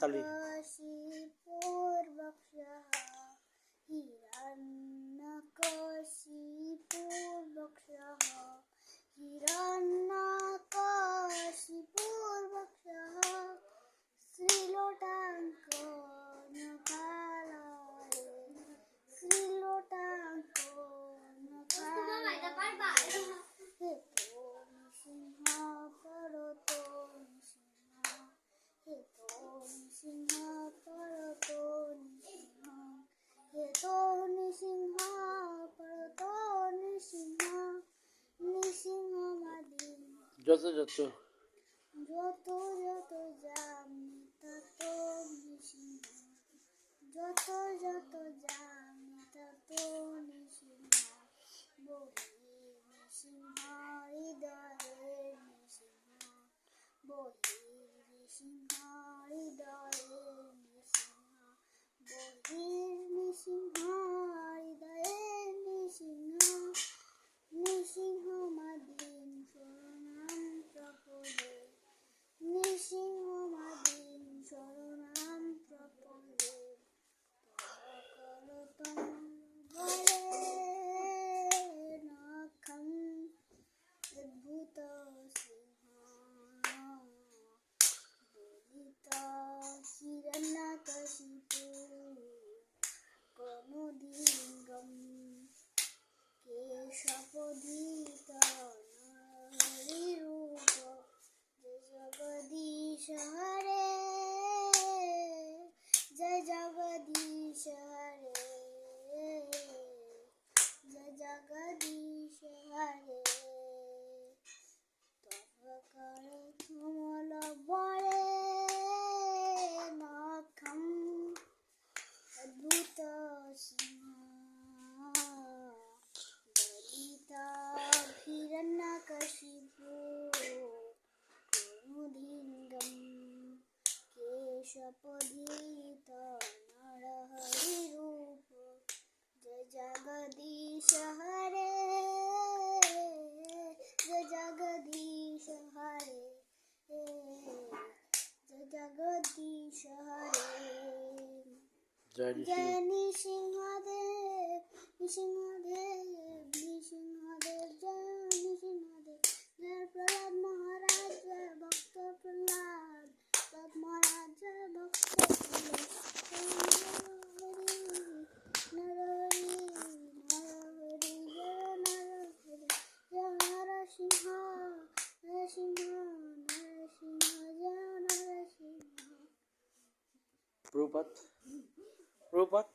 হাততালি। যত যত যত যত জানি তত নিঃসিংহ, যত যত জানি তত নিঃসিংহ, বহির নিঃসিংহ হৃদয়ে নিঃসিংহ, বহির নিঃসিংহ হৃদয়ে নিঃসিংহ, বহির নিঃসিংহ হৃদয়ে নিঃসিংহ, নিঃসিংহ মাদিন শরণাম প্রপদে, নিঃসিংহ মাদিন শরণাম প্রপদে, তব করতম বলে নখম অদ্ভুত সিংহ, দলিত হিরণ্যকশিপু কনুদিঙ্গম, কেশপোধিত নরহরিরূপ, জয় জগদীশ হরে, জয় জগদীশ হরে, জয় জগদীশ হরে, তব কর কমল বলে নখম অদ্ভুত সিংহ, দলিত হিরণ্যকশিপু কনুদিঙ্গম, কেশপোধিত নরহরিরূপ, জয় জগদীশ হরে, জয় জগদীশ হরে, জয় জগদীশ হরে, জয় জয় নৃসিংহদেব, নৃসিংহদেব, নৃসিংহদেব, জয় নৃসিংহদেব, জয় প্রহ্লাদ মহারাজ, জয় ভক্ত প্রহ্লাদ, প্রহ্লাদ মহারাজ, জয় ভক্ত প্রহ্লাদ, নরহরি নরহরি জয় নরহরি, জয় নরসিংহ নরসিংহ নরসিংহ, জয় নরসিংহ। প্রভুপাদ